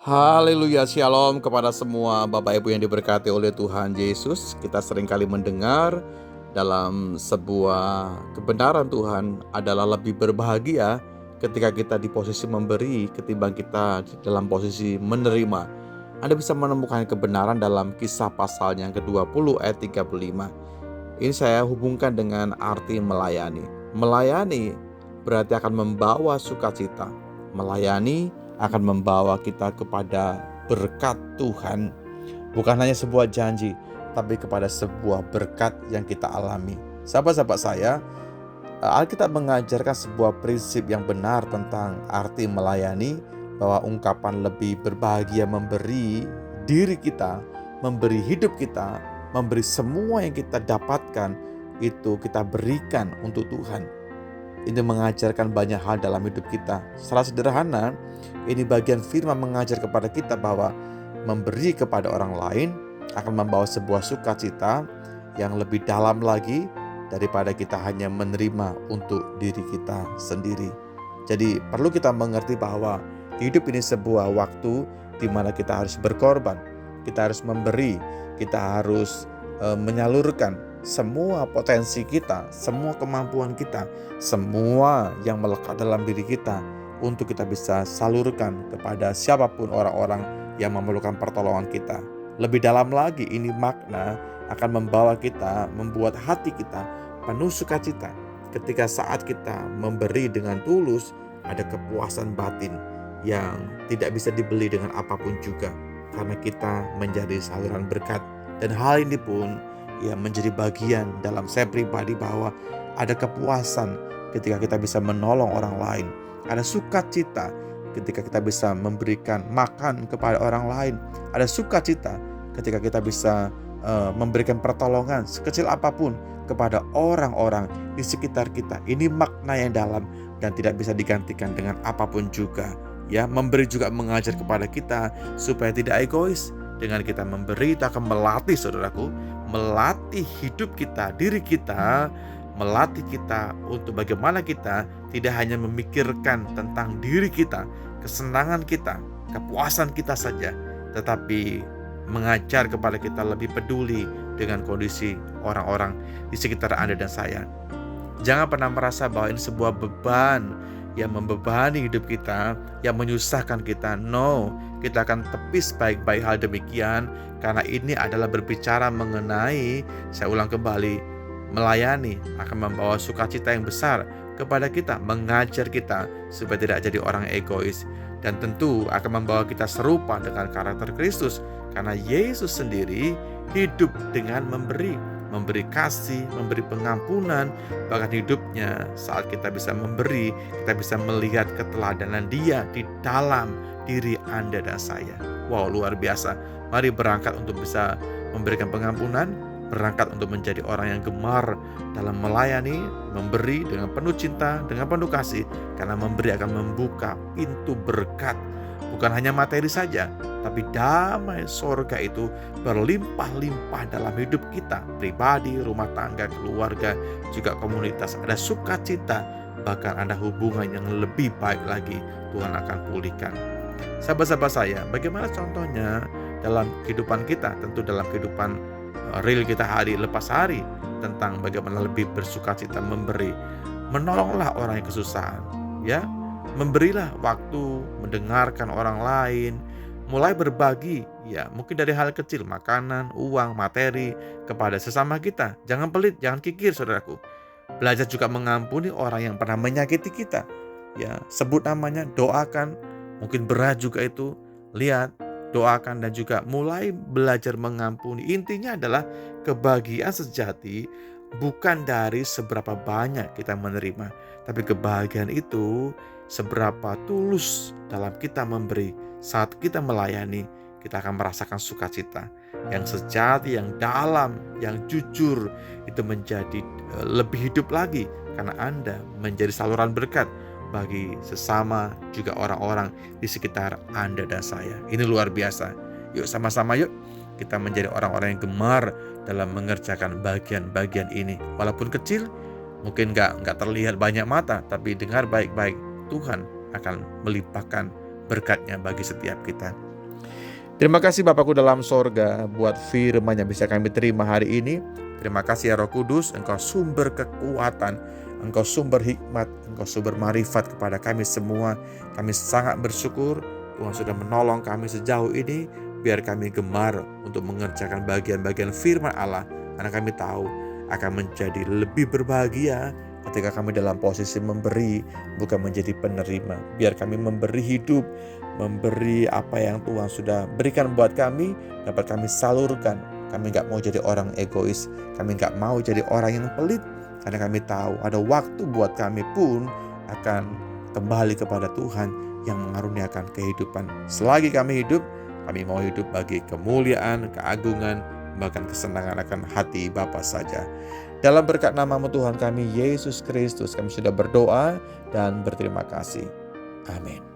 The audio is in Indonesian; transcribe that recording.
Haleluya, shalom kepada semua Bapak Ibu yang diberkati oleh Tuhan Yesus. Kita seringkali mendengar dalam sebuah kebenaran Tuhan adalah lebih berbahagia ketika kita di posisi memberi ketimbang kita dalam posisi menerima. Anda bisa menemukan kebenaran dalam Kisah pasal yang ke-20 ayat 35. Ini saya hubungkan dengan arti melayani. Melayani berarti akan membawa sukacita. Melayani akan membawa kita kepada berkat Tuhan. Bukan hanya sebuah janji, tapi kepada sebuah berkat yang kita alami. Sahabat-sahabat saya, Alkitab mengajarkan sebuah prinsip yang benar tentang arti melayani, bahwa ungkapan lebih berbahagia memberi diri kita, memberi hidup kita, memberi semua yang kita dapatkan, itu kita berikan untuk Tuhan. Ini mengajarkan banyak hal dalam hidup kita. Secara sederhana, ini bagian firman mengajar kepada kita bahwa memberi kepada orang lain akan membawa sebuah sukacita yang lebih dalam lagi daripada kita hanya menerima untuk diri kita sendiri. Jadi perlu kita mengerti bahwa hidup ini sebuah waktu di mana kita harus berkorban, kita harus memberi, kita harus menyalurkan semua potensi kita, semua kemampuan kita, semua yang melekat dalam diri kita untuk kita bisa salurkan kepada siapapun orang-orang yang memerlukan pertolongan kita. Lebih dalam lagi, ini makna akan membawa kita, membuat hati kita penuh sukacita. Ketika saat kita memberi dengan tulus, ada kepuasan batin yang tidak bisa dibeli dengan apapun juga, karena kita menjadi saluran berkat. Dan hal ini pun menjadi bagian dalam saya pribadi, bahwa ada kepuasan ketika kita bisa menolong orang lain. Ada sukacita ketika kita bisa memberikan makan kepada orang lain. Ada sukacita ketika kita bisa memberikan pertolongan sekecil apapun kepada orang-orang di sekitar kita. Ini makna yang dalam dan tidak bisa digantikan dengan apapun juga. Memberi juga mengajar kepada kita supaya tidak egois. Dengan kita memberi, kita akan melatih, saudaraku, melatih hidup kita, diri kita, melatih kita untuk bagaimana kita tidak hanya memikirkan tentang diri kita, kesenangan kita, kepuasan kita saja, tetapi mengajar kepada kita lebih peduli dengan kondisi orang-orang di sekitar Anda dan saya. Jangan pernah merasa bahwa ini sebuah beban yang membebani hidup kita, yang menyusahkan kita. No, kita akan tepis baik-baik hal demikian, karena ini adalah berbicara mengenai, saya ulang kembali, melayani akan membawa sukacita yang besar kepada kita, mengajar kita supaya tidak jadi orang egois, dan tentu akan membawa kita serupa dengan karakter Kristus, karena Yesus sendiri hidup dengan memberi kasih, memberi pengampunan. Bahkan hidupnya saat kita bisa memberi, kita bisa melihat keteladanan Dia di dalam diri Anda dan saya. Wow, luar biasa. Mari berangkat untuk bisa memberikan pengampunan, berangkat untuk menjadi orang yang gemar dalam melayani, memberi dengan penuh cinta, dengan penuh kasih, karena memberi akan membuka pintu berkat. Bukan hanya materi saja, tapi damai sorga itu berlimpah-limpah dalam hidup kita, pribadi, rumah tangga, keluarga, juga komunitas. Ada sukacita, bahkan ada hubungan yang lebih baik lagi Tuhan akan pulihkan. Sahabat-sahabat saya, bagaimana contohnya dalam kehidupan kita? Tentu dalam kehidupan real kita hari lepas hari, tentang bagaimana lebih bersukacita memberi. Menolonglah orang yang kesusahan, memberilah waktu, mendengarkan orang lain, mulai berbagi, mungkin dari hal kecil, makanan, uang, materi, kepada sesama kita. Jangan pelit, jangan kikir, saudaraku. Belajar juga mengampuni orang yang pernah menyakiti kita. Sebut namanya, doakan. Mungkin berat juga itu, lihat, doakan, dan juga mulai belajar mengampuni. Intinya adalah kebahagiaan sejati bukan dari seberapa banyak kita menerima, tapi kebahagiaan itu seberapa tulus dalam kita memberi. Saat kita melayani, kita akan merasakan sukacita yang sejati, yang dalam, yang jujur. Itu menjadi lebih hidup lagi, karena Anda menjadi saluran berkat bagi sesama, juga orang-orang di sekitar Anda dan saya. Ini luar biasa. Yuk sama-sama, yuk kita menjadi orang-orang yang gemar dalam mengerjakan bagian-bagian ini. Walaupun kecil, mungkin gak terlihat banyak mata, tapi dengar baik-baik, Tuhan akan melimpahkan berkat-Nya bagi setiap kita. Terima kasih Bapakku dalam sorga buat firman yang bisa kami terima hari ini. Terima kasih ya Roh Kudus, Engkau sumber kekuatan, Engkau sumber hikmat, Engkau sumber marifat kepada kami semua. Kami sangat bersyukur Tuhan sudah menolong kami sejauh ini. Biar kami gemar untuk mengerjakan bagian-bagian firman Allah. Karena kami tahu akan menjadi lebih berbahagia ketika kami dalam posisi memberi, bukan menjadi penerima. Biar kami memberi hidup, memberi apa yang Tuhan sudah berikan buat kami, dapat kami salurkan. Kami gak mau jadi orang egois, kami gak mau jadi orang yang pelit, karena kami tahu ada waktu buat kami pun akan kembali kepada Tuhan yang mengaruniakan kehidupan. Selagi kami hidup, kami mau hidup bagi kemuliaan, keagungan, bahkan kesenangan akan hati Bapa saja. Dalam berkat nama Tuhan kami Yesus Kristus, kami sudah berdoa dan berterima kasih. Amin.